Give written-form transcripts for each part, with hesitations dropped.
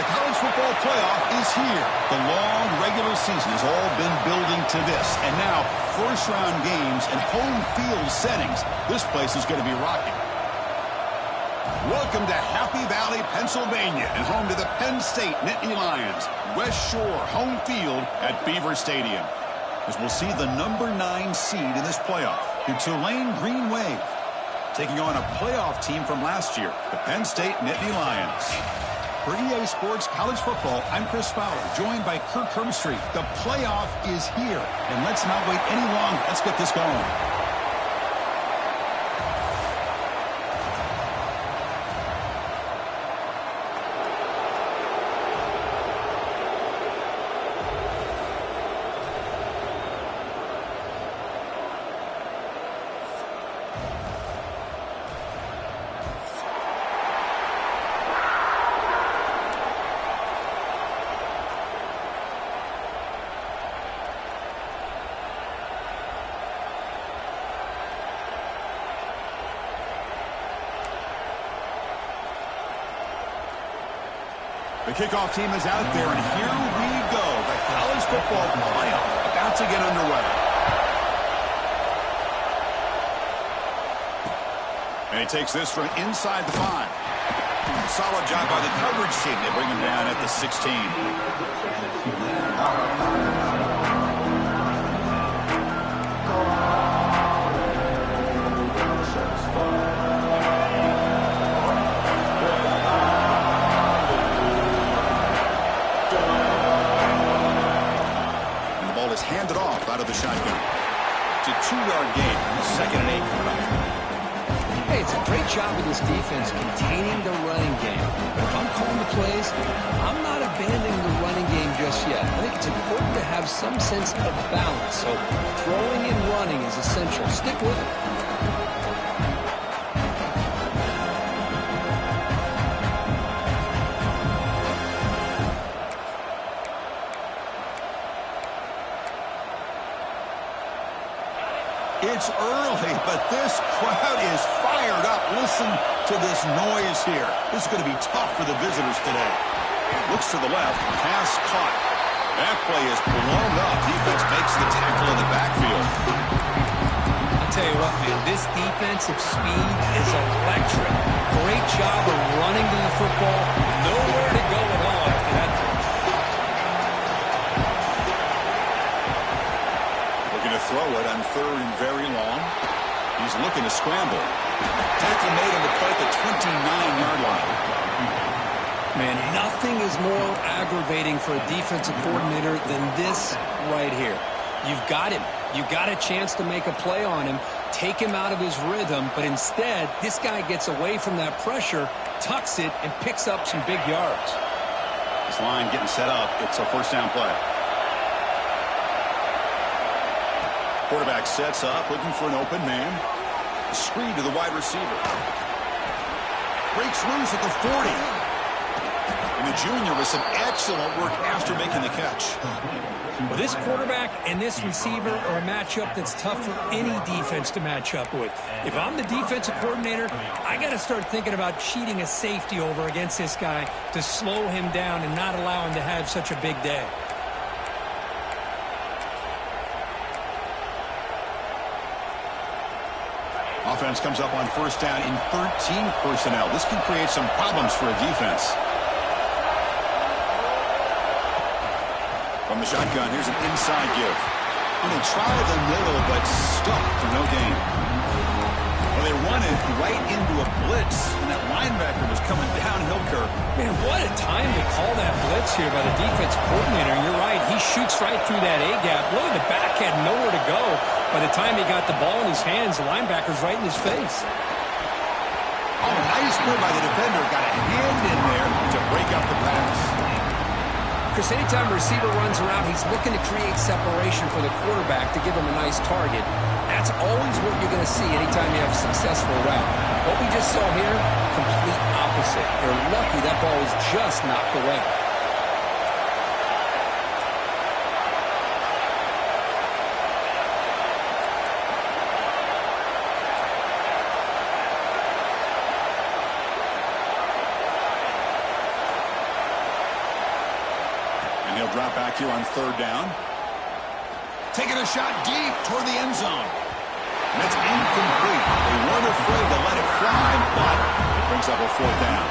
The college football playoff is here. The long regular season has all been building to this. And now, first-round games and home field settings. This place is going to be rocking. Welcome to Happy Valley, Pennsylvania, and home to the Penn State Nittany Lions. West Shore home field at Beaver Stadium. As we'll see the number 9 seed in this playoff, the Tulane Green Wave, taking on a playoff team from last year, the Penn State Nittany Lions. For EA Sports College Football, I'm Chris Fowler, joined by Kirk Herbstreit. The playoff is here, and let's not wait any longer. Let's get this going. The kickoff team is out there, and here we go. The college football playoff about to get underway. And he takes this from inside the 5. Solid job by the coverage team. They bring him down at the 16. Handed off out of the shotgun. It's a 2-yard gain. 2nd and 8 coming up. Hey, it's a great job of this defense containing the running game. But if I'm calling the plays, I'm not abandoning the running game just yet. I think it's important to have some sense of balance. So throwing and running is essential. Stick with it. It's early, but this crowd is fired up. Listen to this noise here. This is going to be tough for the visitors today. Looks to the left, pass caught. That play is blown up. Defense makes the tackle in the backfield. I'll tell you what, man, this defensive speed is electric. Great job of running to the football. Nowhere to go at all after that. Throw it on 3rd and very long. He's looking to scramble. Tackle made on the play at the 29-yard line. Man, nothing is more aggravating for a defensive coordinator than this right here. You've got him. You've got a chance to make a play on him, take him out of his rhythm, but instead, this guy gets away from that pressure, tucks it, and picks up some big yards. This line getting set up. It's a first down play. Quarterback sets up, looking for an open man. A screen to the wide receiver. Breaks loose at the 40. And the junior with some excellent work after making the catch. Well, this quarterback and this receiver are a matchup that's tough for any defense to match up with. If I'm the defensive coordinator, I got to start thinking about cheating a safety over against this guy to slow him down and not allow him to have such a big day. Offense comes up on first down in 13 personnel. This can create some problems for a defense. From the shotgun, here's an inside give. And they try the middle, but stuck for no gain. Well, they run it right into a blitz, and that linebacker was coming downhill, Kirk. Man, what a time to call that blitz here by the defensive coordinator. And you're right, he shoots right through that A-gap. Really, the back had nowhere to go. By the time he got the ball in his hands, the linebacker's right in his face. Oh, nice move by the defender. Got a hand in there to break up the pass. Chris, anytime a receiver runs around, he's looking to create separation for the quarterback to give him a nice target. That's always what you're going to see anytime you have a successful route. What we just saw here, complete opposite. They're lucky that ball was just knocked away. drop back here on 3rd down. Taking a shot deep toward the end zone. And it's incomplete. They weren't afraid to let it fly, but it brings up a 4th down.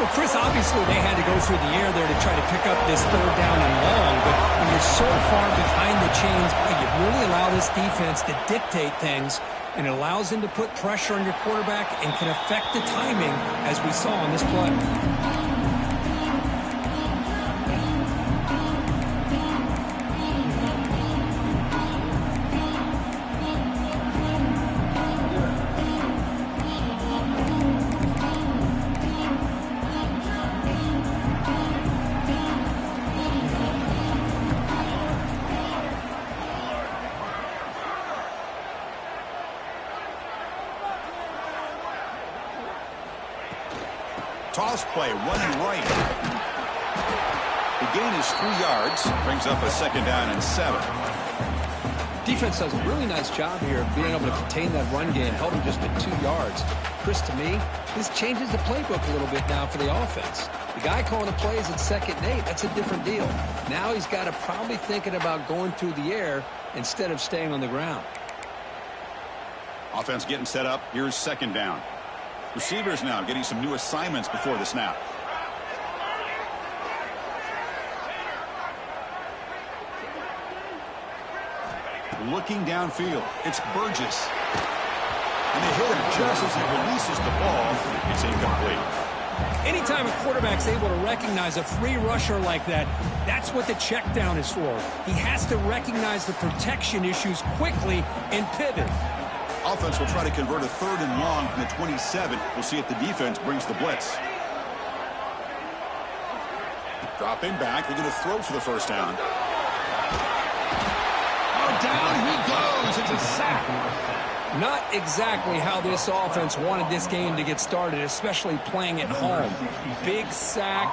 Well, Chris, obviously they had to go through the air there to try to pick up this 3rd down and long, but when you're so far behind the chains, you really allow this defense to dictate things, and it allows them to put pressure on your quarterback and can affect the timing, as we saw on this play. Toss play, running right. The gain is 3 yards. Brings up a 2nd down and 7. Defense does a really nice job here of being able to contain that run game, held him just at 2 yards. Chris, to me, this changes the playbook a little bit now for the offense. The guy calling the plays at 2nd and 8, that's a different deal. Now he's got to probably thinking about going through the air instead of staying on the ground. Offense getting set up. Here's 2nd down. Receivers now getting some new assignments before the snap. Looking downfield. It's Burgess. And they hit him just as he releases the ball. It's incomplete. Anytime a quarterback's able to recognize a free rusher like that, that's what the check down is for. He has to recognize the protection issues quickly and pivot. Offense will try to convert a 3rd and long from the 27. We'll see if the defense brings the blitz. Dropping back. They're going to throw for the 1st down. Oh, down he goes. It's a sack. Not exactly how this offense wanted this game to get started, especially playing at home. Big sack,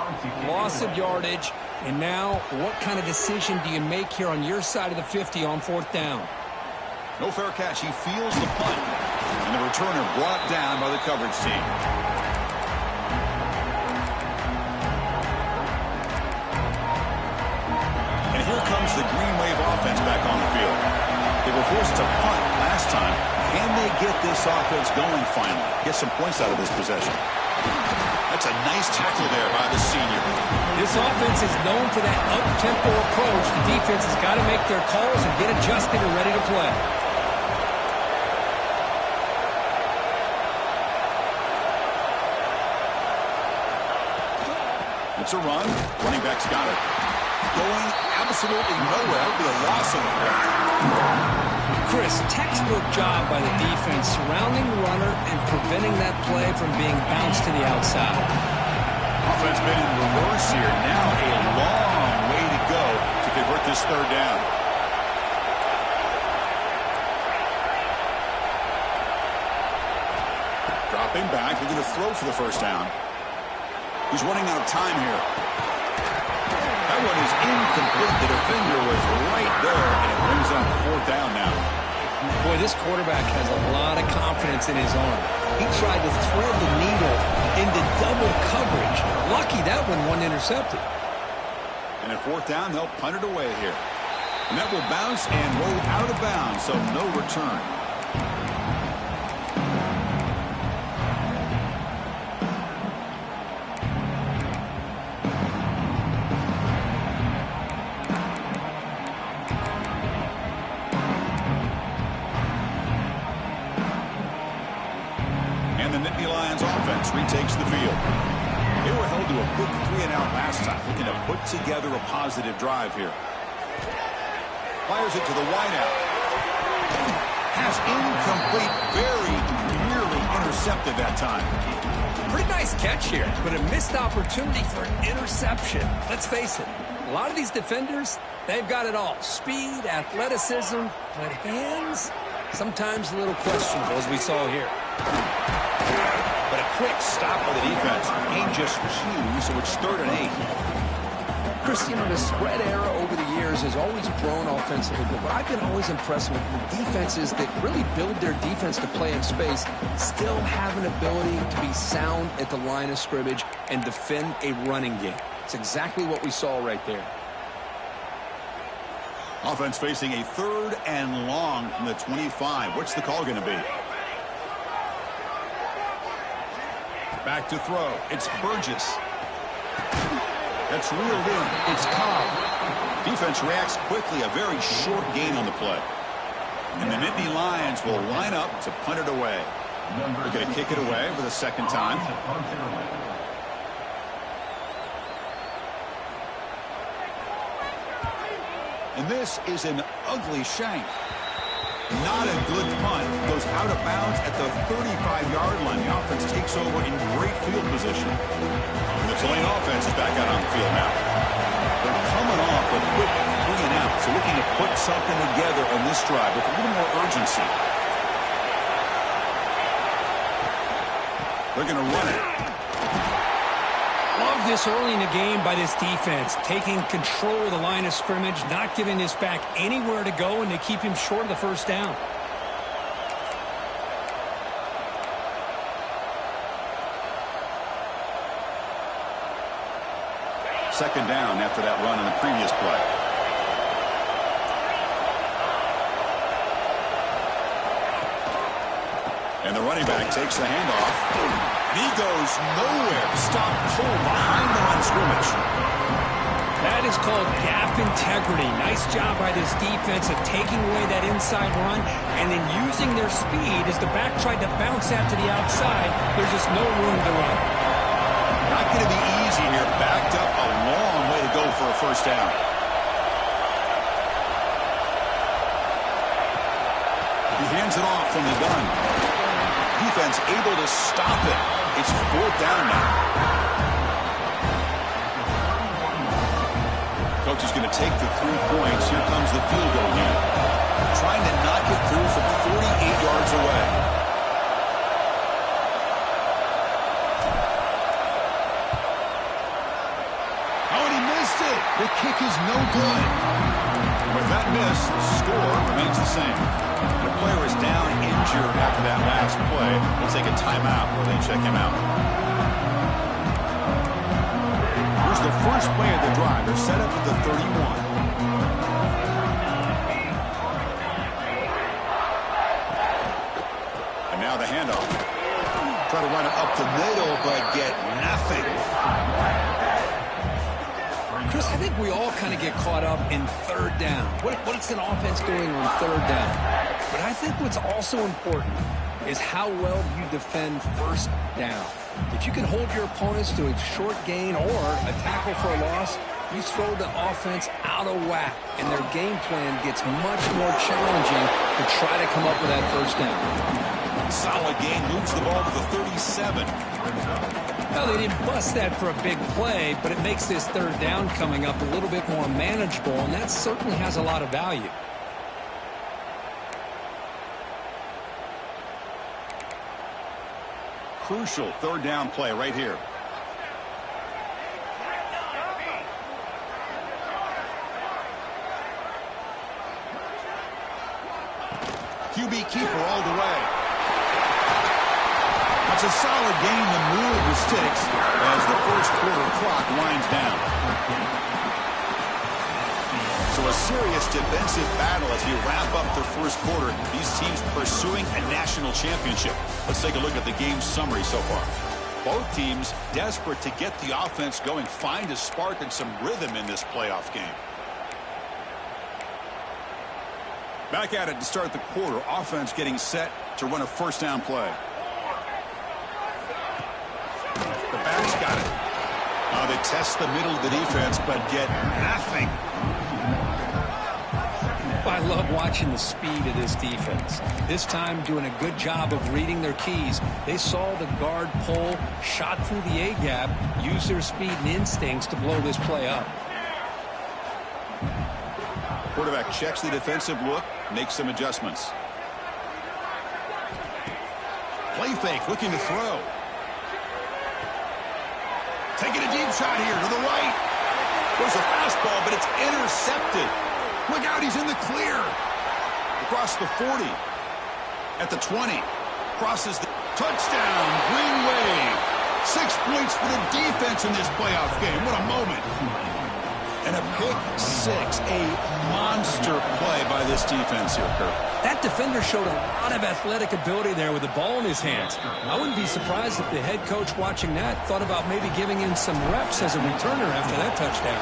loss of yardage, and now what kind of decision do you make here on your side of the 50 on 4th down? No fair catch. He feels the punt. And the returner brought down by the coverage team. And here comes the Green Wave offense back on the field. They were forced to punt last time. Can they get this offense going finally? Get some points out of this possession. That's a nice tackle there by the senior. This offense is known for that up-tempo approach. The defense has got to make their calls and get adjusted and ready to play. It's a run. Running back's got it. Going absolutely nowhere. It'll be a loss of the play. Chris, textbook job by the defense surrounding the runner and preventing that play from being bounced to the outside. Offense been in reverse here. Now a long way to go to convert this 3rd down. Dropping back. They're going to throw for the 1st down. He's running out of time here. That one is incomplete. The defender was right there, and it brings up 4th down now. Boy, this quarterback has a lot of confidence in his arm. He tried to thread the needle into double coverage. Lucky that one wasn't intercepted. And at 4th down, they'll punt it away here. And that will bounce and roll out of bounds, so no return. Retakes the field. They were held to a quick 3-and-out last time, looking to put together a positive drive here. Fires it to the wideout. Has incomplete, very nearly intercepted that time. Pretty nice catch here, but a missed opportunity for an interception. Let's face it, a lot of these defenders, they've got it all. Speed, athleticism, but hands, sometimes a little questionable, as we saw here. But a quick stop by the defense. Gain just 2, so it's 3rd and 8. Chris, you know, the spread era over the years has always grown offensively, but what I've been always impressed with the defenses that really build their defense to play in space still have an ability to be sound at the line of scrimmage and defend a running game. It's exactly what we saw right there. Offense facing a 3rd and long from the 25. What's the call going to be? Back to throw. It's Burgess. That's reeled in. It's Cobb. Defense reacts quickly. A very short gain on the play. And the Nittany Lions will line up to punt it away. They're going to kick it away for the 2nd time. And this is an ugly shank. Not a good punt. Goes out of bounds at the 35-yard line. The offense takes over in great field position. And the Tulane offense is back out on the field now. They're coming off a quick 3-and-out. So looking to put something together on this drive with a little more urgency. They're going to run it. Love this early in the game by this defense, taking control of the line of scrimmage, not giving this back anywhere to go, and they keep him short of the 1st down. Second down after that run in the previous play. And the running back takes the handoff. And he goes nowhere. Stop cold behind the line of scrimmage. That is called gap integrity. Nice job by this defense of taking away that inside run and then using their speed as the back tried to bounce out to the outside. There's just no room to run. Not going to be easy here. Backed up a long way to go for a 1st down. He hands it off from the gun. Defense able to stop it. It's 4th down now. Coach is going to take the 3 points. Here comes the field goal unit. Trying to knock it through from 48 yards away. Oh, and he missed it. The kick is no good. With that miss, the score remains the same. The player is down injured after that last play. We'll take a timeout while they check him out. Here's the first play of the drive. They're set up at the 31. And now the handoff. Try to run it up the middle, but get nothing. Chris, I think we all kind of get caught up in 3rd down. What's an offense doing on 3rd down? But I think what's also important is how well you defend 1st down. If you can hold your opponents to a short gain or a tackle for a loss, you throw the offense out of whack, and their game plan gets much more challenging to try to come up with that 1st down. Solid gain, moves the ball to the 37. Well, they didn't bust that for a big play, but it makes this 3rd down coming up a little bit more manageable, and that certainly has a lot of value. Crucial 3rd down play right here. QB keeper all the way. It's a solid game to move the sticks as the 1st quarter clock winds down. So a serious defensive battle as we wrap up the 1st quarter. These teams pursuing a national championship. Let's take a look at the game summary so far. Both teams desperate to get the offense going, find a spark and some rhythm in this playoff game. Back at it to start the quarter. Offense getting set to run a 1st down play. The back's got it. They test the middle of the defense, but get nothing. I love watching the speed of this defense. This time doing a good job of reading their keys. They saw the guard pull, shot through the A-gap, used their speed and instincts to blow this play up. Quarterback checks the defensive look, makes some adjustments. Play fake, looking to throw. Taking a deep shot here to the right. There's a fastball, but it's intercepted. Look out, he's in the clear. Across the 40. At the 20. Crosses the touchdown. Green wave. 6 points for the defense in this playoff game. What a moment. And a pick six, a monster play by this defense here, Kirk. That defender showed a lot of athletic ability there with the ball in his hands. I wouldn't be surprised if the head coach watching that thought about maybe giving him some reps as a returner after that touchdown.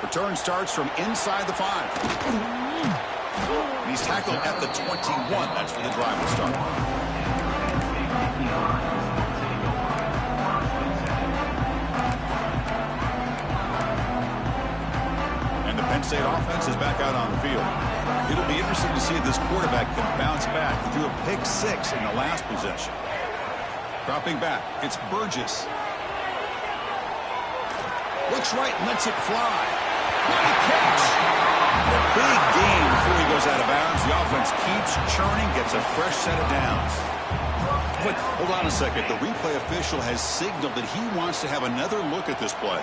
Return starts from inside the 5. And he's tackled at the 21. That's where the drive will start. And the Penn State offense is back out on the field. It'll be interesting to see if this quarterback can bounce back. He threw a pick 6 in the last possession. Dropping back, it's Burgess. Looks right, lets it fly. Nice catch. A big gain before he goes out of bounds. The offense keeps churning, gets a fresh set of downs. But hold on a second. The replay official has signaled that he wants to have another look at this play.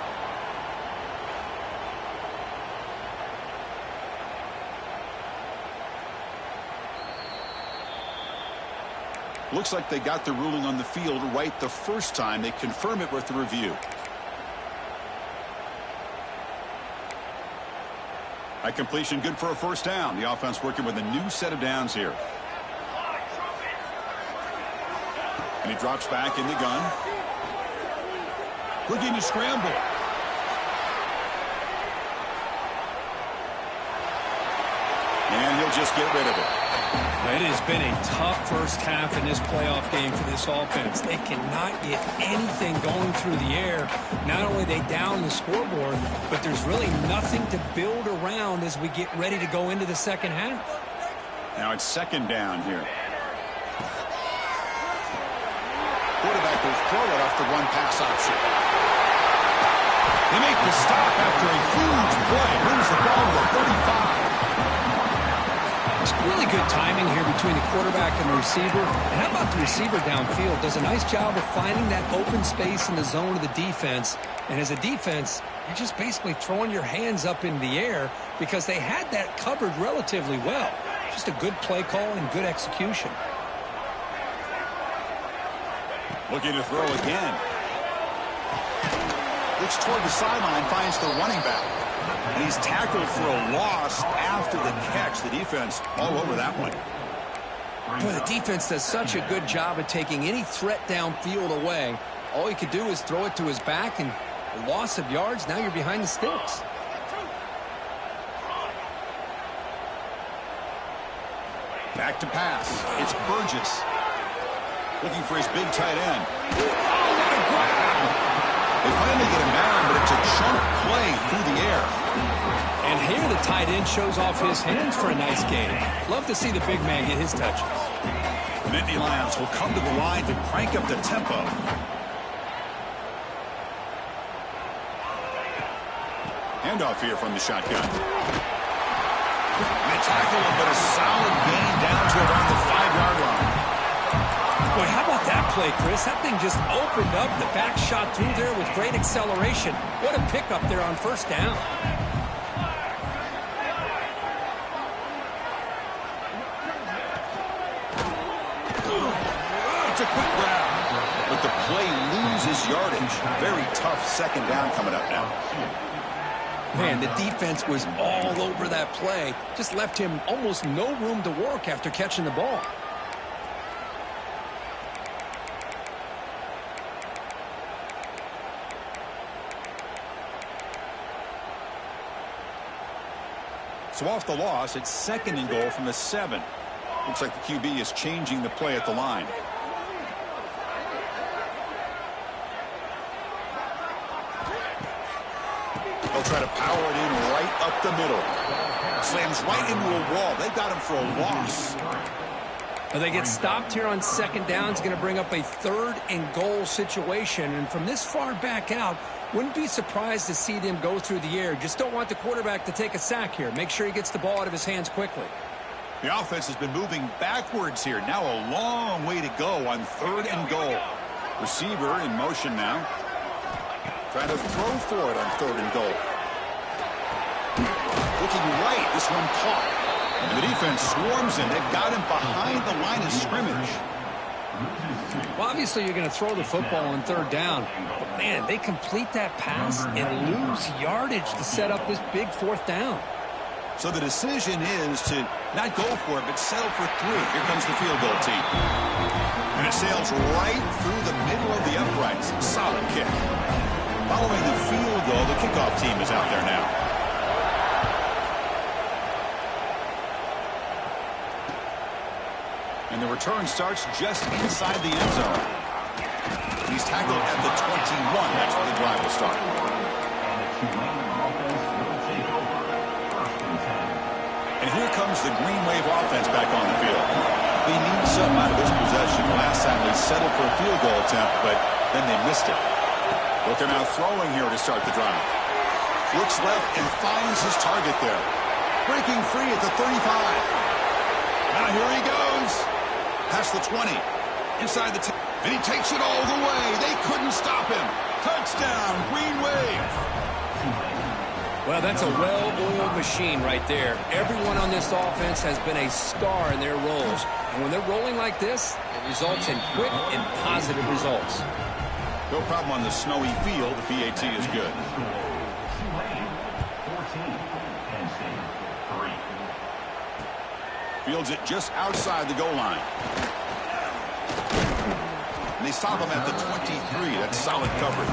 Looks like they got the ruling on the field right the first time. They confirm it with the review. That completion good for a first down. The offense working with a new set of downs here. And he drops back in the gun. Looking to scramble. And he'll just get rid of it. It has been a tough first half in this playoff game for this offense. They cannot get anything going through the air. Not only are they down the scoreboard, but there's really nothing to build around as we get ready to go into the second half. Now it's second down here. Quarterback will throw it off the one pass option. They make the stop after a huge play. Brings the ball to the 35. It's really good timing here between the quarterback and the receiver. And how about the receiver downfield? Does a nice job of finding that open space in the zone of the defense. And as a defense, you're just basically throwing your hands up in the air because they had that covered relatively well. Just a good play call and good execution. Looking to throw again. Looks toward the sideline, finds the running back. And he's tackled for a loss after the catch. The defense all over that one. Boy, the defense does such a good job of taking any threat downfield away. All he could do is throw it to his back, and a loss of yards, now you're behind the sticks. Back to pass. It's Burgess. Looking for his big tight end. Oh, what a grab! They finally get him down, but it's a chunk play through the air. And here the tight end shows off his hands for a nice game. Love to see the big man get his touches. The Nittany Lions will come to the line to crank up the tempo. Handoff here from the shotgun. They tackle him, but a solid gain down to around the 5-yard line. Boy, how about that play, Chris? That thing just opened up. The back shot through there with great acceleration. What a pickup there on first down. It's a quick grab, but the play loses yardage. Very tough second down coming up now. Man, the defense was all over that play. Just left him almost no room to work after catching the ball. So off the loss, it's second and goal from the 7. Looks like the QB is changing the play at the line. They'll try to power it in right up the middle. Slams right into a wall. They got him for a loss. Well, they get stopped here on second down. It's going to bring up a third and goal situation. And from this far back out, wouldn't be surprised to see them go through the air. Just don't want the quarterback to take a sack here. Make sure he gets the ball out of his hands quickly. The offense has been moving backwards here. Now a long way to go on third and goal. Receiver in motion now. Trying to throw for it on third and goal. Looking right. This one caught. And the defense swarms in. They've got him behind the line of scrimmage. Well, obviously, you're going to throw the football on third down. But, man, they complete that pass and lose yardage to set up this big fourth down. So the decision is to not go for it, but settle for 3. Here comes the field goal team. And it sails right through the middle of the uprights. Solid kick. Following the field goal, the kickoff team is out there now. And the return starts just inside the end zone. He's tackled at the 21. That's where the drive will start. And here comes the Green Wave offense back on the field. They need something out of this possession. Last time they settled for a field goal attempt, but then they missed it. But they're now throwing here to start the drive. Looks left and finds his target there. Breaking free at the 35. Now here he goes. Past the 20. Inside the 10. And he takes it all the way. They couldn't stop him. Touchdown, Green Wave. Well, that's a well-oiled machine right there. Everyone on this offense has been a star in their roles. And when they're rolling like this, it results in quick and positive results. No problem on the snowy field. The PAT is good. Fields it just outside the goal line. And they stop him at the 23. That's solid coverage.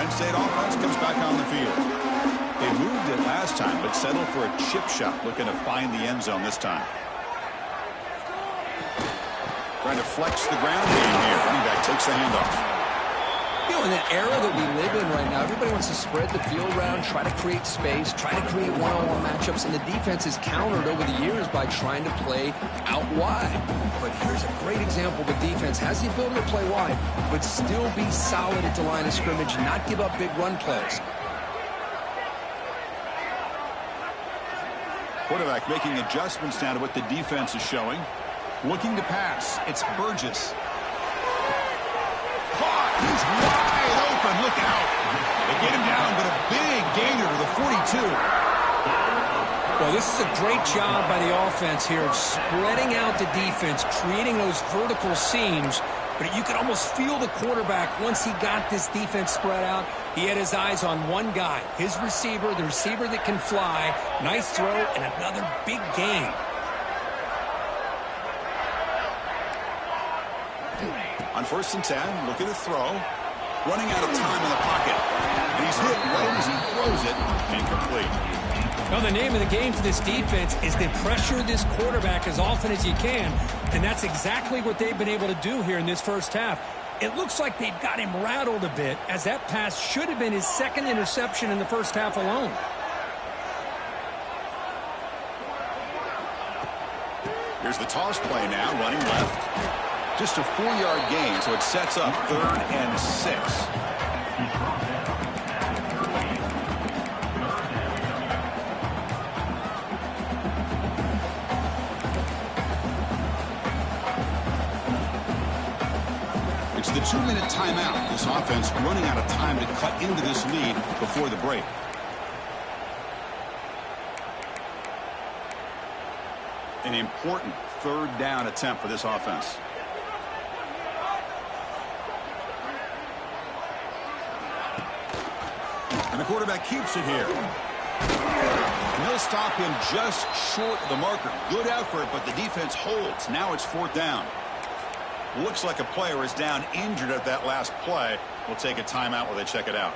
State offense comes back on the field. They moved it last time, but settled for a chip shot, looking to find the end zone this time. Trying to flex the ground game here. Running back takes the handoff. You know, in the era that we live in right now, everybody wants to spread the field around, try to create space, try to create one-on-one matchups, and the defense is countered over the years by trying to play out wide. But here's a great example. The defense has the ability to play wide, but still be solid at the line of scrimmage and not give up big run plays. Quarterback making adjustments now to what the defense is showing. Looking to pass. It's Burgess. Caught. He's wide open. Look out. They get him down, but a big gainer to the 42. Well, this is a great job by the offense here of spreading out the defense, creating those vertical seams. But you could almost feel the quarterback once he got this defense spread out. He had his eyes on one guy, his receiver, the receiver that can fly. Nice throw and another big gain. On 1st and 10, looking to throw. Running out of time in the pocket. And he's hit right as he throws it. Incomplete. Well, the name of the game for this defense is to pressure this quarterback as often as you can. And that's exactly what they've been able to do here in this first half. It looks like they've got him rattled a bit, as that pass should have been his second interception in the first half alone. Here's the toss play now, running left. Just a 4-yard gain, so it sets up 3rd and 6. It's the 2-minute timeout. This offense running out of time to cut into this lead before the break. An important 3rd down attempt for this offense. And the quarterback keeps it here. And they'll stop him just short of the marker. Good effort, but the defense holds. Now it's 4th down. Looks like a player is down injured at that last play. We'll take a timeout while they check it out.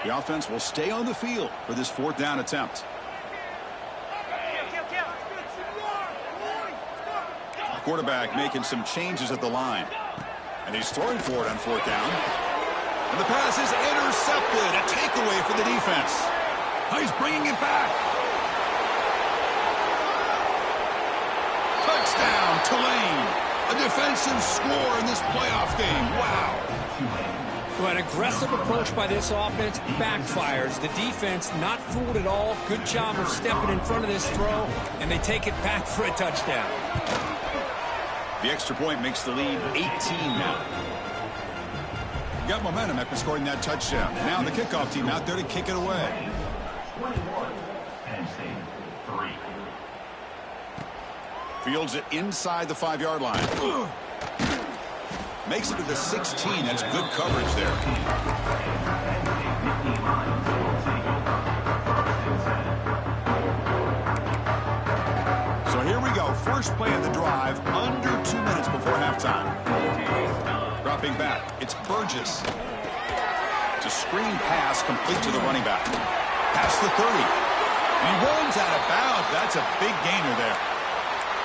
The offense will stay on the field for this 4th down attempt. The quarterback making some changes at the line. And he's throwing for it on 4th down. And the pass is intercepted. A takeaway for the defense. Oh, he's bringing it back. Touchdown, Tulane. A defensive score in this playoff game. Wow. Well, an aggressive approach by this offense backfires. The defense not fooled at all. Good job of stepping in front of this throw, and they take it back for a touchdown. The extra point makes the lead 18 now. Got momentum after scoring that touchdown. Now the kickoff team out there to kick it away. 21, Penn State, 3. Fields it inside the 5-yard line. Makes it to the 16. That's good coverage there. So here we go. First play of the drive, under 2 minutes before halftime. Dropping back, it's Burgess. It's a screen pass complete to the running back. Past the 30. And he runs out of bounds. That's a big gainer there.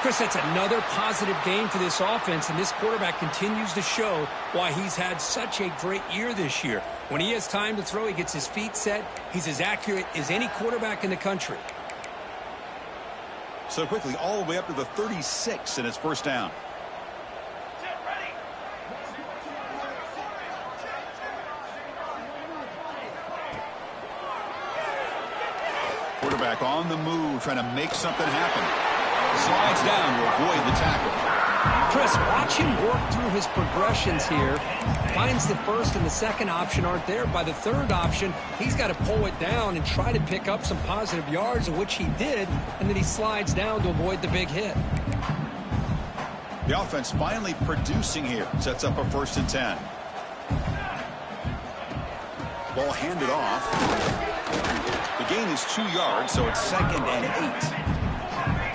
Chris, that's another positive game for this offense, and this quarterback continues to show why he's had such a great year this year. When he has time to throw, he gets his feet set. He's as accurate as any quarterback in the country. So quickly, all the way up to the 36 in its first down. Quarterback on the move, trying to make something happen. Slides down to avoid the tackle. Chris, watch him work through his progressions here. Finds the first and the second option aren't there. By the third option, he's got to pull it down and try to pick up some positive yards, which he did, and then he slides down to avoid the big hit. The offense finally producing here. Sets up a 1st and 10. Ball handed off. The gain is 2 yards, so it's 2nd and 8.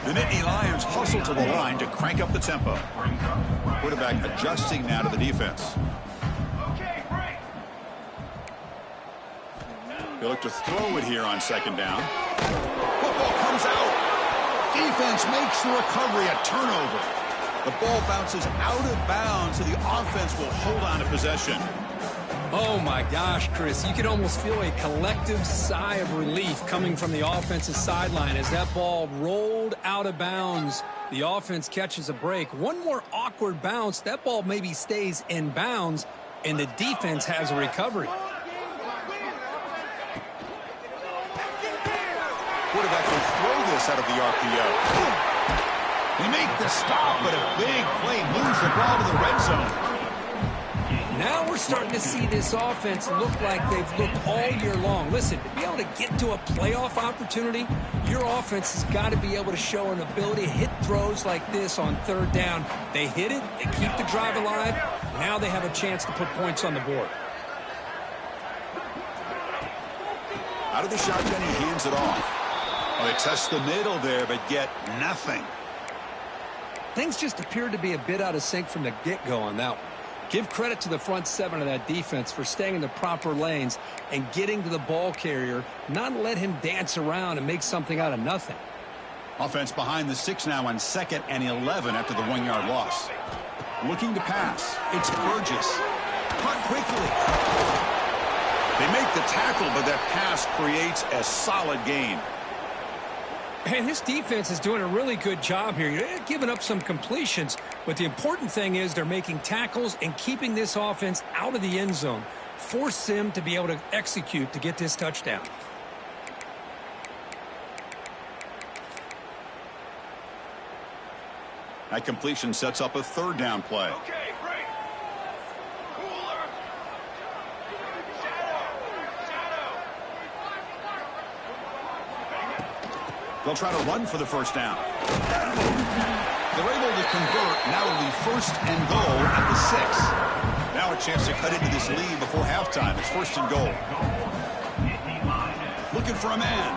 The Nittany Lions hustle to the line to crank up the tempo. Quarterback adjusting now to the defense. They look to throw it here on 2nd down. Football comes out. Defense makes the recovery, a turnover. The ball bounces out of bounds, so the offense will hold on to possession. Oh, my gosh, Chris. You could almost feel a collective sigh of relief coming from the offensive sideline as that ball rolled out of bounds. The offense catches a break. One more awkward bounce. That ball maybe stays in bounds, and the defense has a recovery. Quarterback will throw this out of the RPO. They make the stop, but a big play moves the ball to the red zone. Now we're starting to see this offense look like they've looked all year long. Listen, to be able to get to a playoff opportunity, your offense has got to be able to show an ability to hit throws like this on 3rd down. They hit it, they keep the drive alive. Now they have a chance to put points on the board. Out of the shotgun, he hands it off. Oh, they test the middle there, but get nothing. Things just appeared to be a bit out of sync from the get-go on that one. Give credit to the front 7 of that defense for staying in the proper lanes and getting to the ball carrier, not let him dance around and make something out of nothing. Offense behind the 6 now on 2nd and 11 after the 1-yard loss. Looking to pass. It's Burgess. Caught quickly. They make the tackle, but that pass creates a solid gain. And this defense is doing a really good job here. They're giving up some completions, but the important thing is they're making tackles and keeping this offense out of the end zone. Force them to be able to execute to get this touchdown. That completion sets up a 3rd down play. They'll try to run for the 1st down. They're able to convert. Now it'll be 1st and goal at the 6. Now a chance to cut into this lead before halftime. It's 1st and goal. Looking for a man.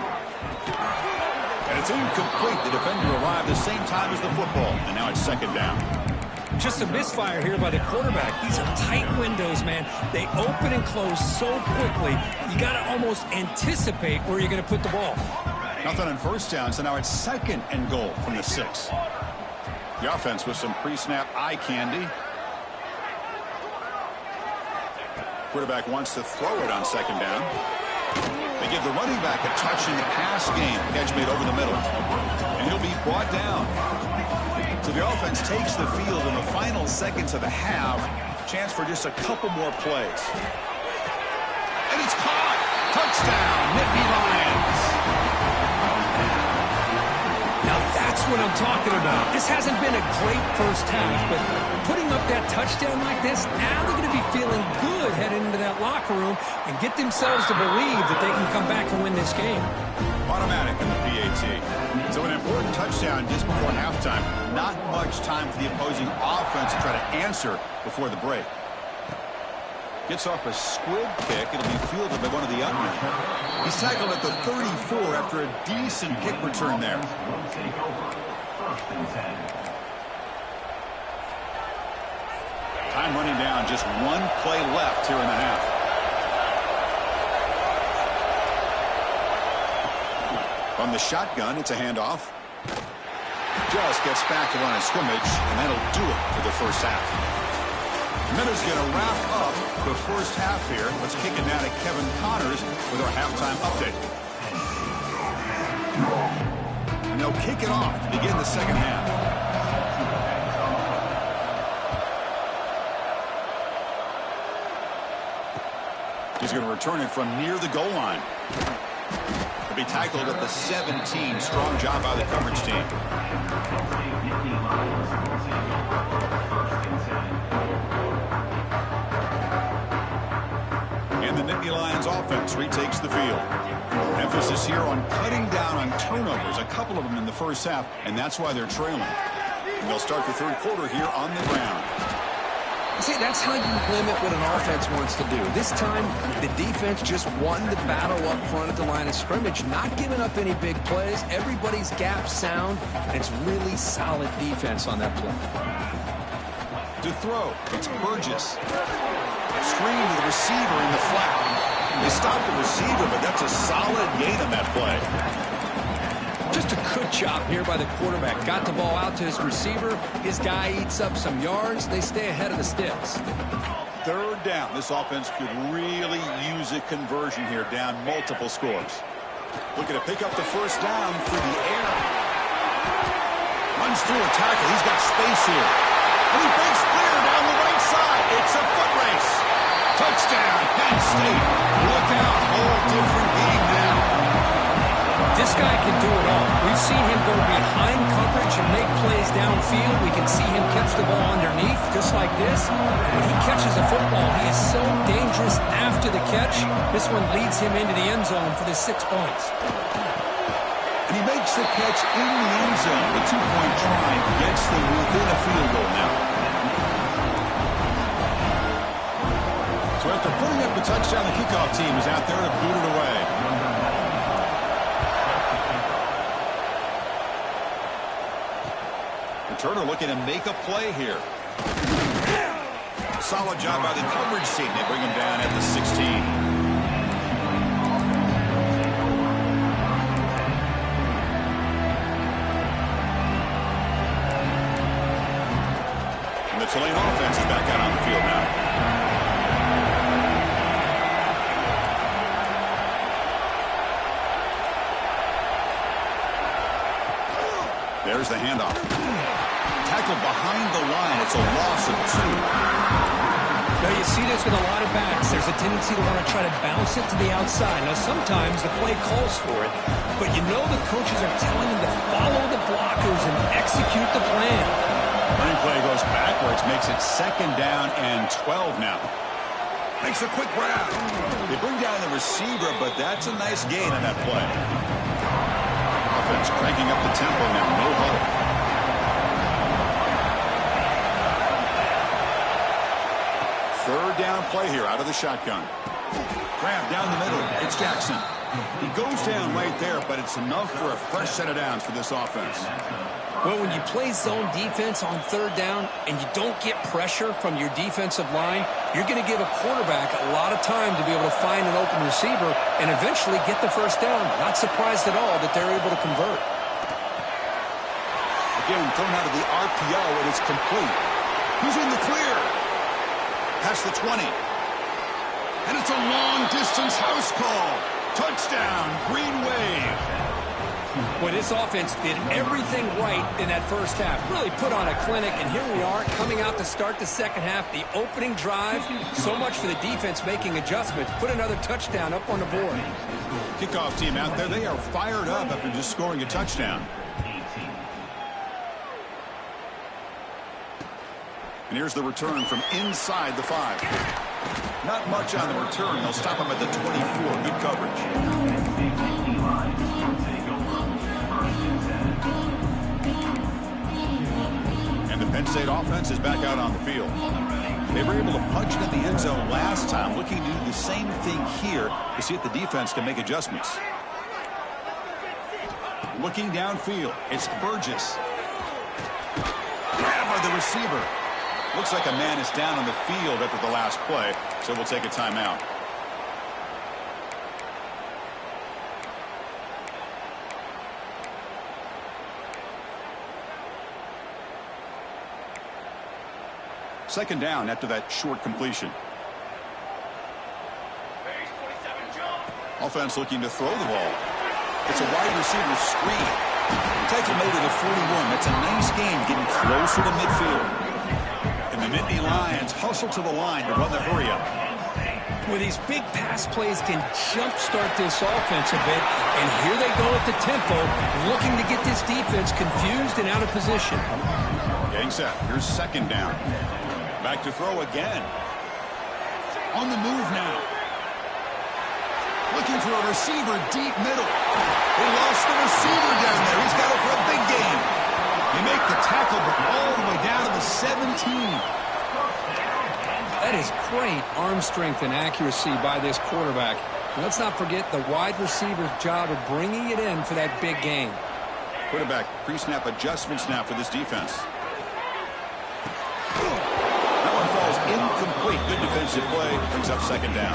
And it's incomplete. The defender arrived the same time as the football. And now it's 2nd down. Just a misfire here by the quarterback. These are tight windows, man. They open and close so quickly. You got to almost anticipate where you're going to put the ball. Nothing on 1st down, so now it's 2nd and goal from the 6. The offense with some pre-snap eye candy. Quarterback wants to throw it on 2nd down. They give the running back a touch in the pass game. Catch made over the middle. And he'll be brought down. So the offense takes the field in the final seconds of the half. Chance for just a couple more plays. And it's caught. Touchdown, Nittany Lions. Now that's what I'm talking about. This hasn't been a great first half, but putting up that touchdown like this, now they're going to be feeling good heading into that locker room and get themselves to believe that they can come back and win this game. Automatic in the PAT. So an important touchdown just before halftime. Not much time for the opposing offense to try to answer before the break. Gets off a squib kick. It'll be fielded by one of the youngmen. He's tackled at the 34 after a decent kick return there. Time running down. Just one play left here in the half. From the shotgun, it's a handoff. Just gets back to line of scrimmage, and that'll do it for the first half. Minutes going to wrap up the first half here. Let's kick it now to Kevin Connors with our halftime update. And they'll kick it off to begin the second half. He's going to return it from near the goal line. He'll be tackled at the 17. Strong job by the coverage team. And the Nittany Lions offense retakes the field. Emphasis here on cutting down on turnovers, a couple of them in the first half, and that's why they're trailing. And they'll start the third quarter here on the ground. See, that's how you limit what an offense wants to do. This time, the defense just won the battle up front at the line of scrimmage, not giving up any big plays. Everybody's gap sound, and it's really solid defense on that play. To throw, it's Burgess. Screen to the receiver in the flat. They stopped the receiver, but that's a solid gain on that play. Just a good job here by the quarterback. Got the ball out to his receiver. His guy eats up some yards. They stay ahead of the sticks. Third down. This offense could really use a conversion here, down multiple scores. Looking to pick up the first down through the air. Runs through a tackle. He's got space here. And he breaks clear down the right side. It's a foot race. Touchdown, Penn State. Look out. Whole different game now. This guy can do it all. We've seen him go behind coverage and make plays downfield. We can see him catch the ball underneath, just like this. When he catches a football, he is so dangerous after the catch. This one leads him into the end zone for the 6 points. And he makes the catch in the end zone. The two-point try gets them within a field goal now. So after putting up the touchdown, the kickoff team is out there to boot it away. Turner looking to make a play here. Solid job by the coverage team. They bring him down at the 16. And the Tulane offense is back out on the field now. There's the handoff. Tackled behind the line. It's a loss of 2. Now you see this with a lot of backs. There's a tendency to want to try to bounce it to the outside. Now sometimes the play calls for it, but you know the coaches are telling them to follow the blockers and execute the plan. Running play goes backwards, makes it 2nd down and 12 now. Makes a quick grab. They bring down the receiver, but that's a nice gain on that play. Offense cranking up the tempo now. No huddle. Third down play here out of the shotgun. Grab down the middle. It's Jackson. He goes down right there, but it's enough for a fresh set of downs for this offense. Well, when you play zone defense on 3rd down and you don't get pressure from your defensive line, you're going to give a quarterback a lot of time to be able to find an open receiver and eventually get the first down. Not surprised at all that they're able to convert. Again, thrown out of the RPO, and it's complete. Who's in the clear? Past the 20. And it's a long-distance house call. Touchdown, Green Wave. Well, this offense did everything right in that first half. Really put on a clinic, and here we are coming out to start the second half. The opening drive, so much for the defense making adjustments. Put another touchdown up on the board. Kickoff team out there, they are fired up after just scoring a touchdown. And here's the return from inside the 5. Not much on the return. They'll stop him at the 24. Good coverage. And the Penn State offense is back out on the field. They were able to punch it in the end zone last time. Looking to do the same thing here to see if the defense can make adjustments. Looking downfield, it's Burgess. Grab by the receiver. Looks like a man is down on the field after the last play, so we'll take a timeout. Second down after that short completion. Offense looking to throw the ball. It's a wide receiver screen. Take him over to 41. That's a nice game getting closer to midfield. And the Nittany Lions hustle to the line to run the hurry-up. Well, these big pass plays can jumpstart this offense a bit, and here they go at the tempo, looking to get this defense confused and out of position. Getting set. Here's second down. Back to throw again. On the move now. Looking for a receiver deep middle. They lost the receiver down there. He's got it for a big gain. They make the tackle, but all the way down to the 17. That is great arm strength and accuracy by this quarterback. And let's not forget the wide receiver's job of bringing it in for that big gain. Quarterback pre-snap adjustments now for this defense. That one falls incomplete. Good defensive play. Brings up second down.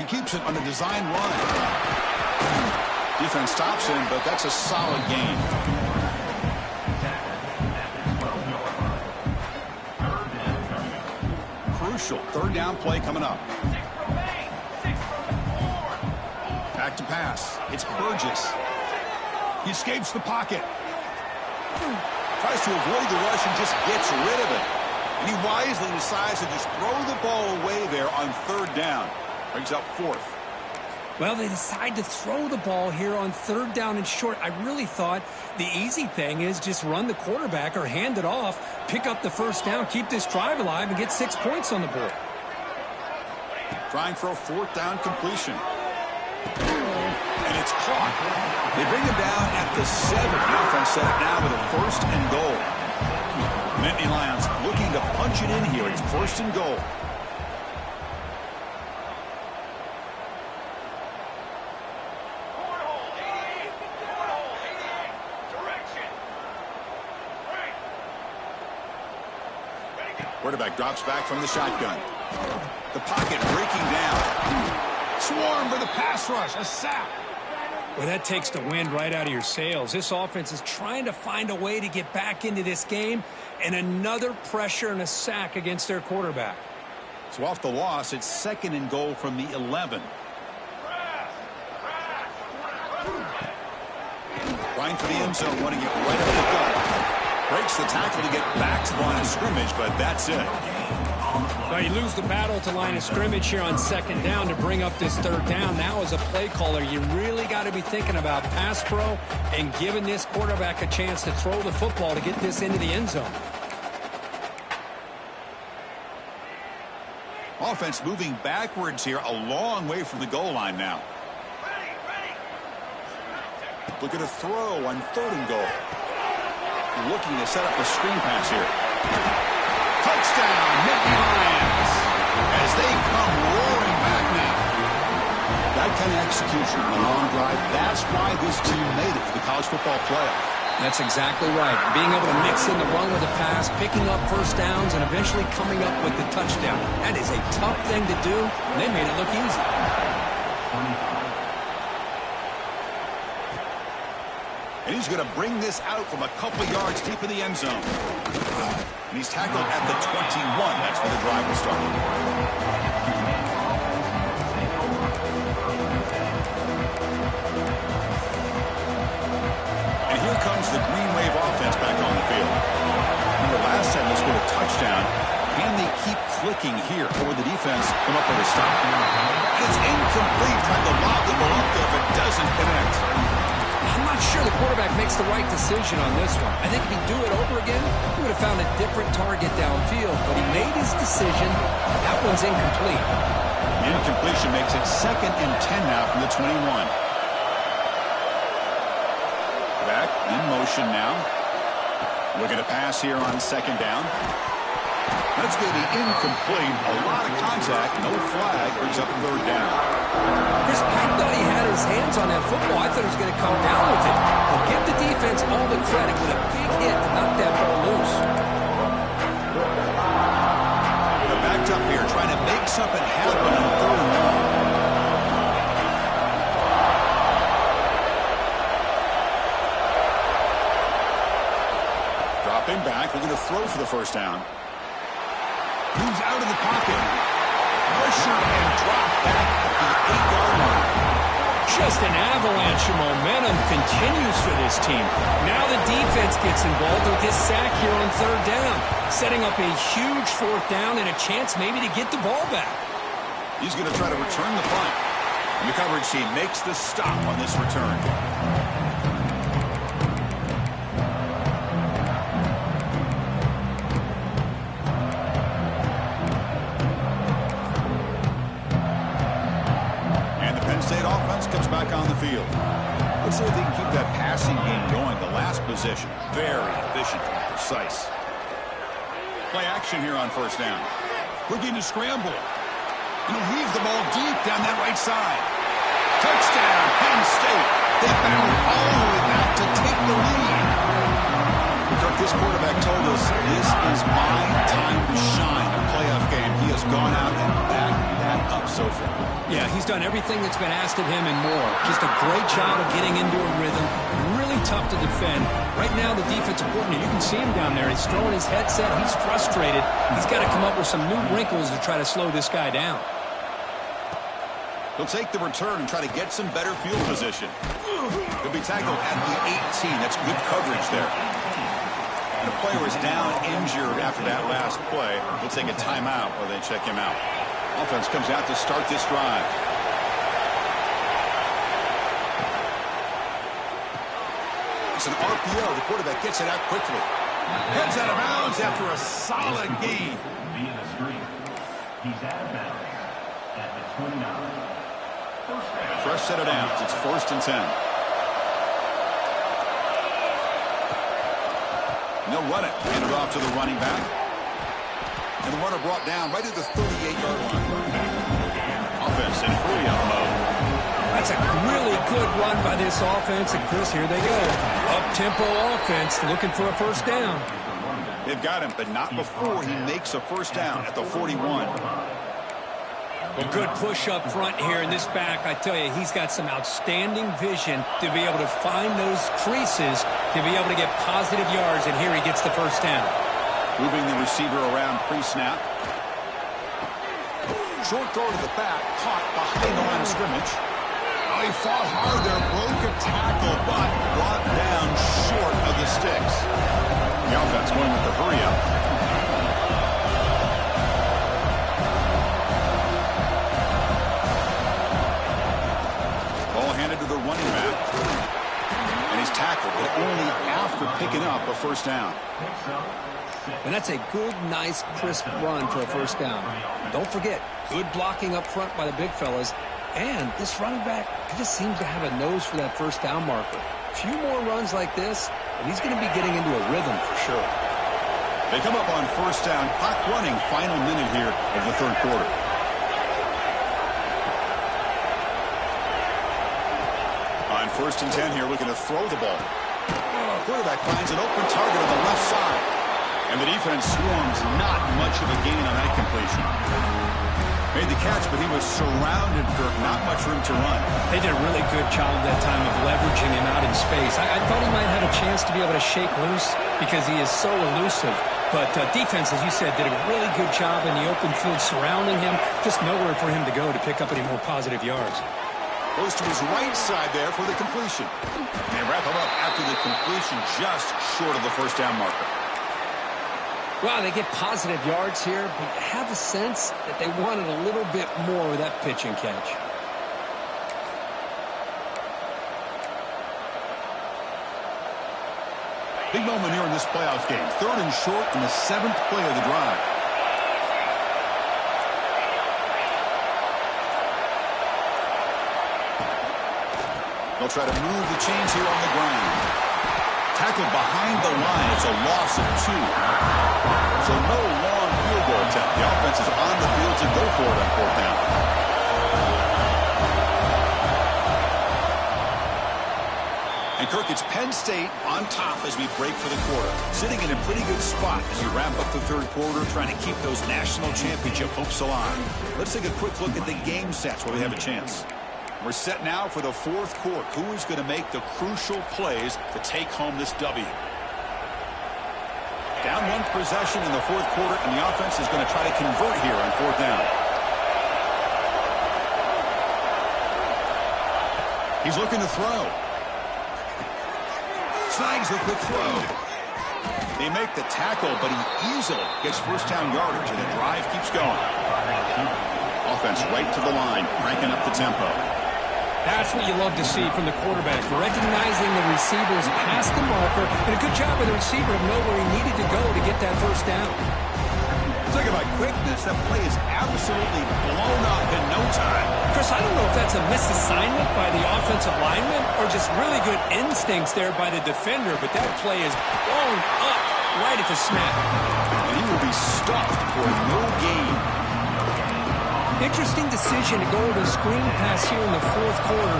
Keeps it on a design run. Defense stops him, but that's a solid gain. Crucial third down play coming up. Back to pass. It's Burgess. He escapes the pocket. Tries to avoid the rush and just gets rid of it. And he wisely decides to just throw the ball away there on third down. Brings up fourth. Well, they decide to throw the ball here on third down and short. I really thought the easy thing is just run the quarterback or hand it off, pick up the first down, keep this drive alive, and get 6 points on the board. Trying for a fourth down completion. And it's caught. They bring him down at the 7. The offense set up now with a first and goal. Nittany Lions looking to punch it in here. It's first and goal. Quarterback drops back from the shotgun. The pocket breaking down. Swarm for the pass rush. A sack. Well, that takes the wind right out of your sails. This offense is trying to find a way to get back into this game, and another pressure and a sack against their quarterback. So off the loss, it's second and goal from the 11. Trying for the end zone, wanting it right up the gut. Breaks the tackle to get back to the line of scrimmage, but that's it. Well, you lose the battle to line of scrimmage here on second down to bring up this third down. Now, as a play caller, you really got to be thinking about pass pro and giving this quarterback a chance to throw the football to get this into the end zone. Offense moving backwards here, a long way from the goal line now. Look at a throw on third and goal. Looking to set up a screen pass here. Touchdown, Nittany Lions, as they come roaring back now. That kind of execution on a long drive, that's why this team made it to the college football playoff. That's exactly right. Being able to mix in the run with the pass, picking up first downs, and eventually coming up with the touchdown. That is a tough thing to do, and they made it look easy. And he's going to bring this out from a couple yards deep in the end zone. And he's tackled at the 21. That's where the drive will start. Here comes the Green Wave offense back on the field. Remember, last time they scored a touchdown. Can they keep clicking here, or the defense come up with a stop? And it's incomplete. Trying to lob the ball up there if it doesn't connect. I'm not sure the quarterback makes the right decision on this one. I think if he'd do it over again, he would have found a different target downfield. But he made his decision. That one's incomplete. The incompletion makes it 2nd and 10 now from the 21. Back in motion now. Looking to pass here on 2nd down. That's going to be incomplete. A lot of contact. No flag. Brings up 3rd down. Chris Peck thought he had his hands on that football. I thought he was going to come down with it. But give the defense all the credit with a big hit to knock that ball loose. They're backed up here trying to make something happen on 3rd and 1. Dropping back, looking to throw for the 1st down. Moves out of the pocket. Pressure and drop back at the 8-yard line. Just an avalanche of momentum continues for this team. Now the defense gets involved with this sack here on 3rd down, setting up a huge 4th down and a chance maybe to get the ball back. He's going to try to return the punt. And the coverage team makes the stop on this return. Comes back on the field. Let's see if they can keep that passing game going. The last possession, very efficient and precise. Play action here on 1st down. Looking to scramble. And he'll heave the ball deep down that right side. Touchdown, Penn State. They found all the way back to take the lead. Kirk, this quarterback told us this is my time to shine. A playoff game. He has gone out and backed that up so far. Yeah, he's done everything that's been asked of him and more. Just a great job of getting into a rhythm. Really tough to defend. Right now, the defensive coordinator, you can see him down there. He's throwing his headset. He's frustrated. He's got to come up with some new wrinkles to try to slow this guy down. He'll take the return and try to get some better field position. He'll be tackled at the 18. That's good coverage there. And the player is down injured after that last play. He'll take a timeout while they check him out. Offense comes out to start this drive. It's an RPO. The quarterback gets it out quickly. Heads out of bounds after a solid gain. Via the screen. He's out of bounds at the 29. Fresh set of downs. It's 1st and 10. And they'll run it. Hand it off to the running back. And the runner brought down right at the 38-yard line. Offense in hurry-up mode. That's a really good run by this offense. And, Chris, here they go. Up-tempo offense looking for a 1st down. They've got him, but not before he makes a 1st down at the 41. A good push up front here in this back. I tell you, he's got some outstanding vision to be able to find those creases, to be able to get positive yards, and here he gets the 1st down. Moving the receiver around pre-snap. Short throw to the back, caught behind the line of scrimmage. Oh, he fought hard there, broke a tackle, but brought down short of the sticks. The offense going with the hurry-up. Ball handed to the running back. And he's tackled, but only after picking up a 1st down. And that's a good, nice, crisp run for a 1st down. Don't forget, good blocking up front by the big fellas. And this running back, he just seems to have a nose for that 1st down marker. A few more runs like this, and he's going to be getting into a rhythm for sure. They come up on 1st down. Clock running, final minute here of the 3rd quarter. On 1st and 10 here, looking to throw the ball. quarterback finds an open target on the left side. And the defense swarms, not much of a gain on that completion. Made the catch, but he was surrounded, Kirk. Not much room to run. They did a really good job that time of leveraging him out in space. I thought he might have a chance to be able to shake loose because he is so elusive. But defense, as you said, did a really good job in the open field surrounding him. Just nowhere for him to go to pick up any more positive yards. Goes to his right side there for the completion. And wrap him up after the completion just short of the first down marker. Well, they get positive yards here, but you have a sense that they wanted a little bit more of that pitch and catch. Big moment here in this playoff game. 3rd and short in the 7th play of the drive. They'll try to move the chains here on the ground. Tackled behind the line. It's a loss of 2. So no long field goal attempt. The offense is on the field to go for it on 4th down. And Kirk, it's Penn State on top as we break for the quarter. Sitting in a pretty good spot as we wrap up the 3rd quarter, trying to keep those national championship hopes alive. Let's take a quick look at the game stats while we have a chance. We're set now for the 4th quarter. Who is going to make the crucial plays to take home this W? Down 1 possession in the 4th quarter, and the offense is going to try to convert here on 4th down. He's looking to throw. Snags the quick throw. They make the tackle, but he easily gets first down yardage, and the drive keeps going. Offense right to the line, cranking up the tempo. That's what you love to see from the quarterback, recognizing the receivers past the marker, and a good job by the receiver to know where he needed to go to get that first down. Talk about quickness. That play is absolutely blown up in no time. Chris, I don't know if that's a misassignment by the offensive lineman or just really good instincts there by the defender, but that play is blown up right at the snap. And he will be stuffed for no gain. Interesting decision to go with a screen pass here in the 4th quarter,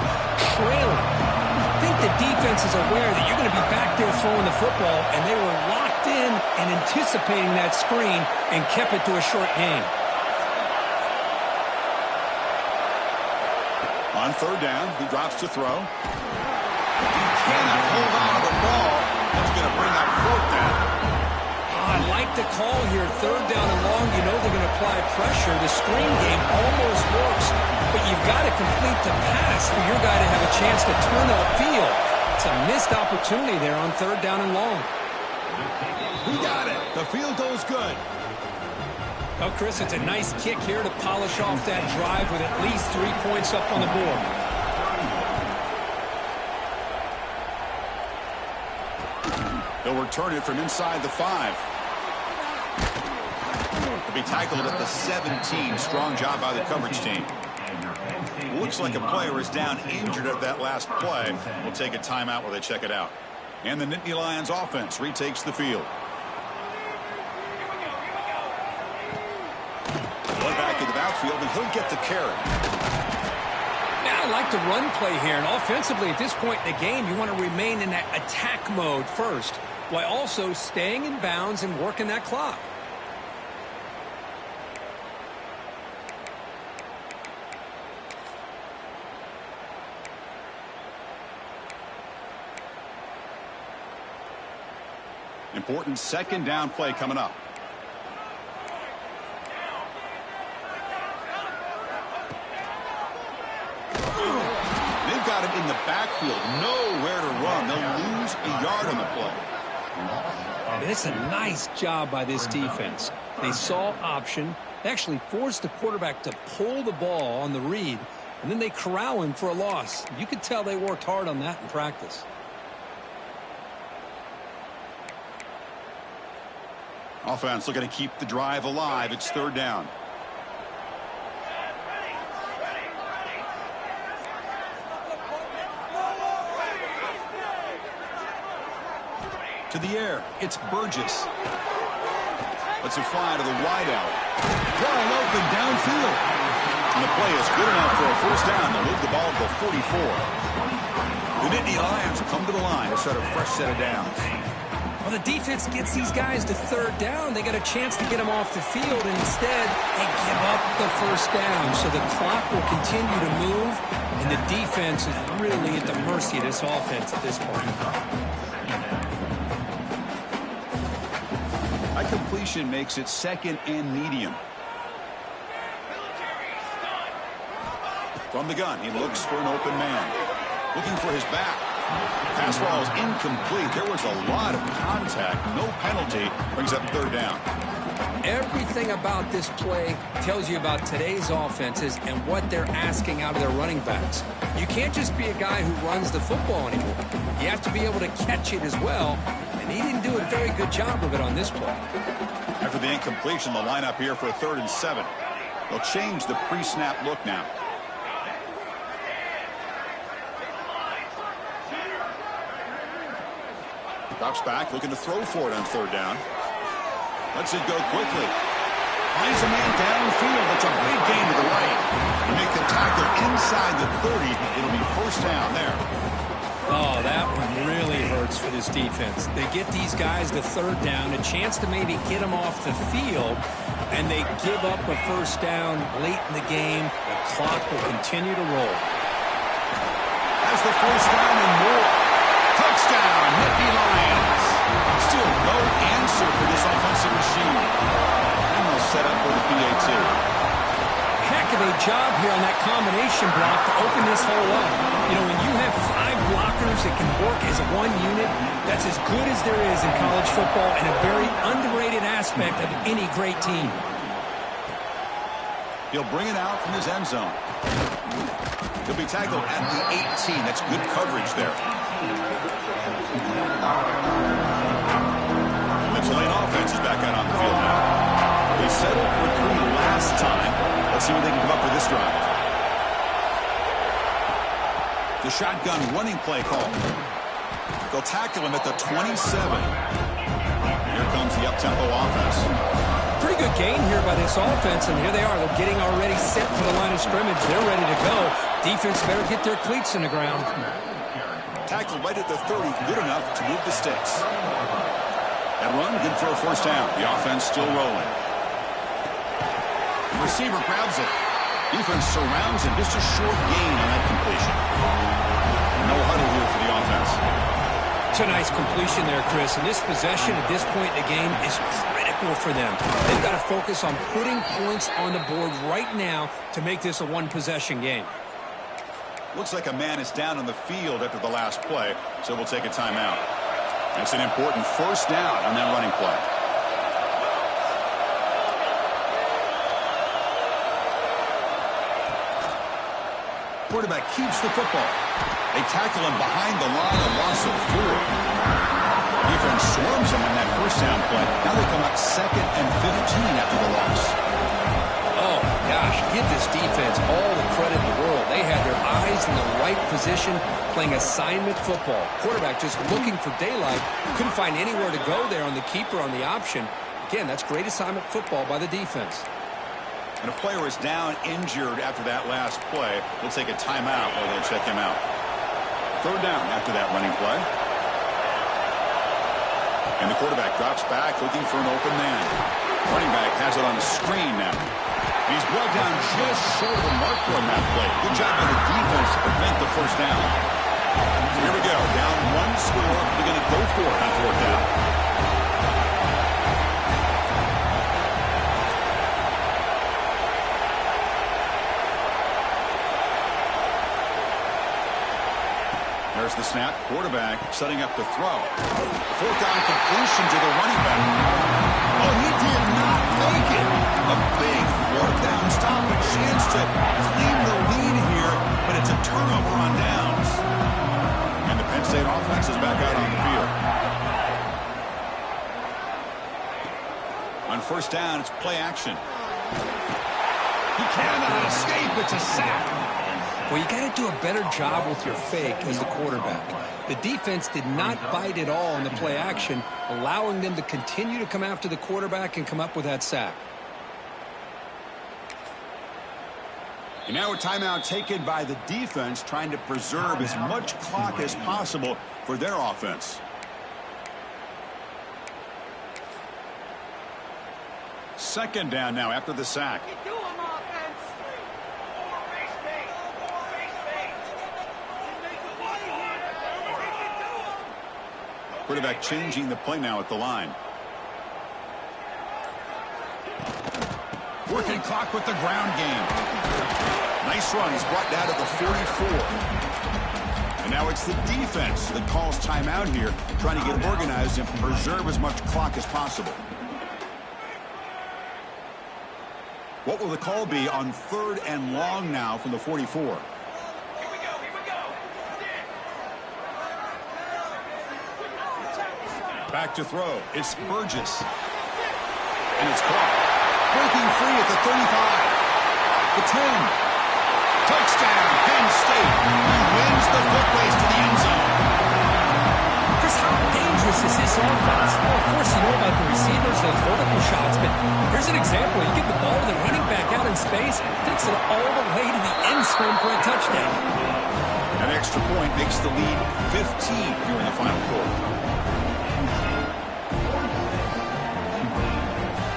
trailing. I think the defense is aware that you're going to be back there throwing the football, and they were locked in and anticipating that screen and kept it to a short gain. On 3rd down, he drops to throw. He cannot hold on to the ball. That's going to bring up 4th down. I like the call here, 3rd down and long. You know they're going to apply pressure. The screen game almost works, but you've got to complete the pass for your guy to have a chance to turn upfield. It's a missed opportunity there on 3rd down and long. He got it. The field goal's good. Well, Chris, it's a nice kick here to polish off that drive with at least 3 points up on the board. They'll return it from inside the 5. He'll be tackled at the 17. Strong job by the coverage team. Looks like a player is down injured at that last play. We'll take a timeout while they check it out. And the Nittany Lions offense retakes the field. One back in the backfield, and he'll get the carry. Now, I like the run play here, and offensively at this point in the game, you want to remain in that attack mode first, while also staying in bounds and working that clock. Important 2nd down play coming up. They've got him in the backfield, nowhere to run. They'll lose a yard on the play. And it's a nice job by this defense. They saw option. They actually forced the quarterback to pull the ball on the read, and then they corral him for a loss. You could tell they worked hard on that in practice. Offense looking to keep the drive alive. It's 3rd down. To the air, it's Burgess. Let's it fly to the wideout. Wide open downfield. And the play is good enough for a first down. They'll move the ball to the 44. The Nittany Lions come to the line to start a fresh set of downs. Well, the defense gets these guys to third down. They got a chance to get them off the field, and instead they give up the first down. So the clock will continue to move, and the defense is really at the mercy of this offense at this point. A completion makes it second and medium. From the gun, he looks for an open man. Looking for his back. Pass ball is incomplete. There was a lot of contact. No penalty. Brings up third down. Everything about this play tells you about today's offenses and what they're asking out of their running backs. You can't just be a guy who runs the football anymore. You have to be able to catch it as well, and he didn't do a very good job of it on this play. After the incompletion, the lineup here for a 3rd and 7. They'll change the pre-snap look now. Drops back, looking to throw for it on 3rd down. Lets it go quickly. Finds a man downfield. That's a big gain to the right. You make the tackle inside the 30. It'll be first down there. Oh, that one really hurts for this defense. They get these guys to 3rd down, a chance to maybe get them off the field, and they give up a first down late in the game. The clock will continue to roll. Has the first down and more. Touchdown, Nittany Lions. Still no answer for this offensive machine. And they'll set up for the PAT. Heck of a job here on that combination block to open this hole up. You know, when you have 5 blockers that can work as one unit, that's as good as there is in college football and a very underrated aspect of any great team. He'll bring it out from his end zone. He'll be tackled at the 18. That's good coverage there. And the Tulane offense is back out on the field now. They settled for 3 last time. Let's see what they can come up with this drive. The shotgun running play call. They'll tackle him at the 27. Here comes the up-tempo offense. Pretty good gain here by this offense, and here they are. They're getting already set to the line of scrimmage. They're ready to go. Defense better get their cleats in the ground. Tackled right at the 30, good enough to move the sticks. That run, good for a first down. The offense still rolling. The receiver grabs it. Defense surrounds him. Just a short gain on that completion. No huddle here for the offense. It's a nice completion there, Chris. And this possession at this point in the game is critical for them. They've got to focus on putting points on the board right now to make this a one-possession game. Looks like a man is down on the field after the last play, so we'll take a timeout. That's an important first down on that running play. Quarterback keeps the football. They tackle him behind the line, a loss of 4. Defense swarms him on that first down play. Now they come up 2nd and 15 after the loss. Oh, gosh, give this defense all the credit in the world. They had their eyes in the right position, playing assignment football. Quarterback just looking for daylight. Couldn't find anywhere to go there on the keeper on the option. Again, that's great assignment football by the defense. And a player is down injured after that last play. We'll take a timeout while they'll check him out. 3rd down after that running play. And the quarterback drops back looking for an open man. Running back has it on the screen now. He's brought down just short of the marker on that play. Good job by the defense to prevent the first down. So here we go. Down 1 score. They're going to go for it on 4th down. There's the snap. Quarterback setting up the throw. 4th down completion to the running back. Oh, he did not make it. A big 4th down stop. A chance to claim the lead here, but it's a turnover on downs. And the Penn State offense is back out on the field. On 1st down, it's play action. He cannot escape. It's a sack. Well, you got to do a better job with your fake as the quarterback. The defense did not bite at all on the play action, allowing them to continue to come after the quarterback and come up with that sack. And now a timeout taken by the defense, trying to preserve as much clock as possible for their offense. Second down now after the sack. Quarterback changing the play now at the line. Working clock with the ground game. Nice run. He's brought down to the 44. And now it's the defense that calls timeout here, trying to get organized and preserve as much clock as possible. What will the call be on 3rd and long now from the 44? Back to throw. It's Burgess. And it's caught. Breaking free at the 35. The 10. Touchdown, Penn State. He wins the foot race to the end zone. Chris, how dangerous is this offense? Well, of course, you know about the receivers, those vertical shots, but here's an example. You get the ball to the running back out in space, takes it all the way to the end zone for a touchdown. An extra point makes the lead 15 here in the final quarter.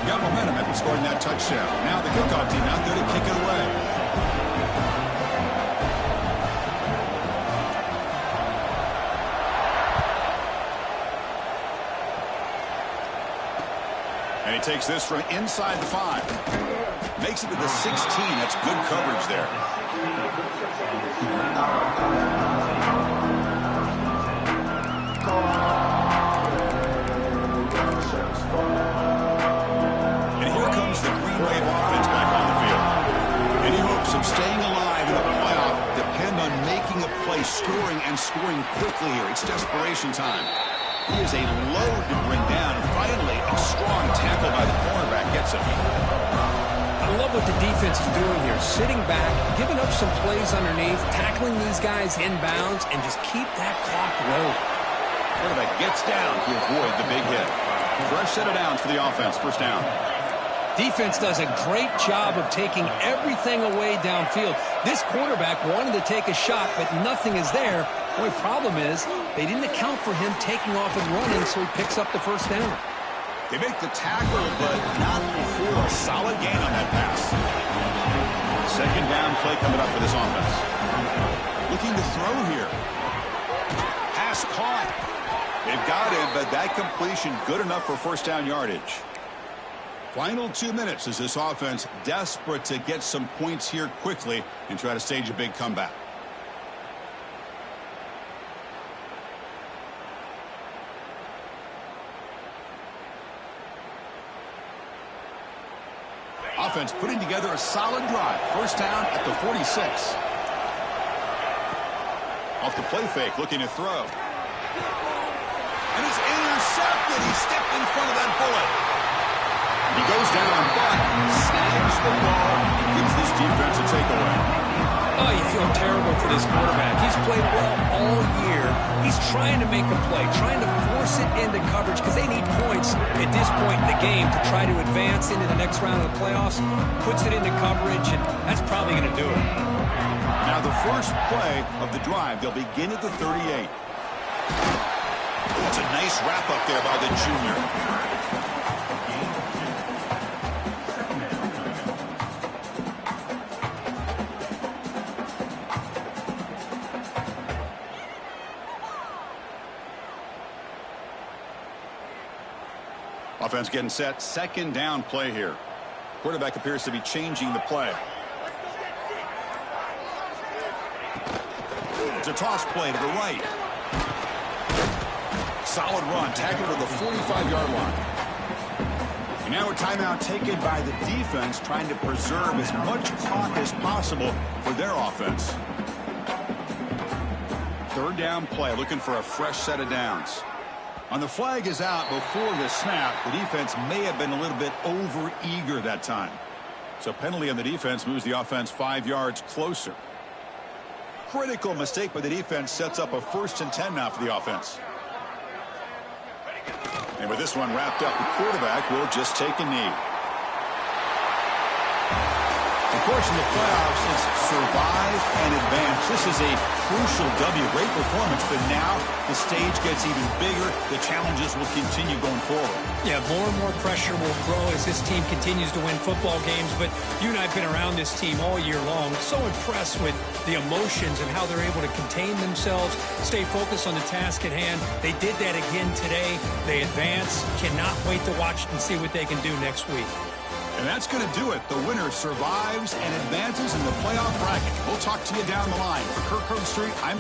Got momentum after scoring that touchdown. Now the kickoff team out there to kick it away. And he takes this from inside the 5. Makes it to the 16. That's good coverage there. Staying alive in the playoff depend on making a play, scoring and scoring quickly here. It's desperation time. He is a load to bring down. And finally, a strong tackle by the cornerback gets him. I love what the defense is doing here. Sitting back, giving up some plays underneath, tackling these guys inbounds, and just keep that clock rolling. Quarterback gets down to avoid the big hit. Fresh set of downs for the offense. First down. Defense does a great job of taking everything away downfield. This quarterback wanted to take a shot, but nothing is there. The only problem is they didn't account for him taking off and running, so he picks up the first down. They make the tackle, but not before a solid gain on that pass. Second down play coming up for this offense. Looking to throw here. Pass caught. They've got him, but that completion good enough for first down yardage. Final 2 minutes as this offense desperate to get some points here quickly and try to stage a big comeback. Offense putting together a solid drive. First down at the 46. Off the play fake, looking to throw. And it's intercepted. He stepped in front of that bullet. He goes down, but snags the ball and gives this defense a takeaway. Oh, you feel terrible for this quarterback. He's played well all year. He's trying to make a play, trying to force it into coverage because they need points at this point in the game to try to advance into the next round of the playoffs. Puts it into coverage, and that's probably going to do it. Now the first play of the drive, they'll begin at the 38. That's a nice wrap up there by the junior. Offense getting set. Second down play here. Quarterback appears to be changing the play. It's a toss play to the right. Solid run. Tackled to the 45-yard line. And now a timeout taken by the defense, trying to preserve as much clock as possible for their offense. Third down play, looking for a fresh set of downs. On the flag is out before the snap. The defense may have been a little bit over-eager that time. So penalty on the defense moves the offense 5 yards closer. Critical mistake by the defense sets up a 1st and 10 now for the offense. And with this one wrapped up, the quarterback will just take a knee. course, in the playoffs, it's survive and advance. This is a crucial W. Great performance, but now the stage gets even bigger. The challenges will continue going forward. Yeah, more and more pressure will grow as this team continues to win football games, but you and I have been around this team all year long. So impressed with the emotions and how they're able to contain themselves, stay focused on the task at hand. They did that again today. They advance. Cannot wait to watch and see what they can do next week. And that's going to do it. The winner survives and advances in the playoff bracket. We'll talk to you down the line. For Kirk Herbstreit, I'm...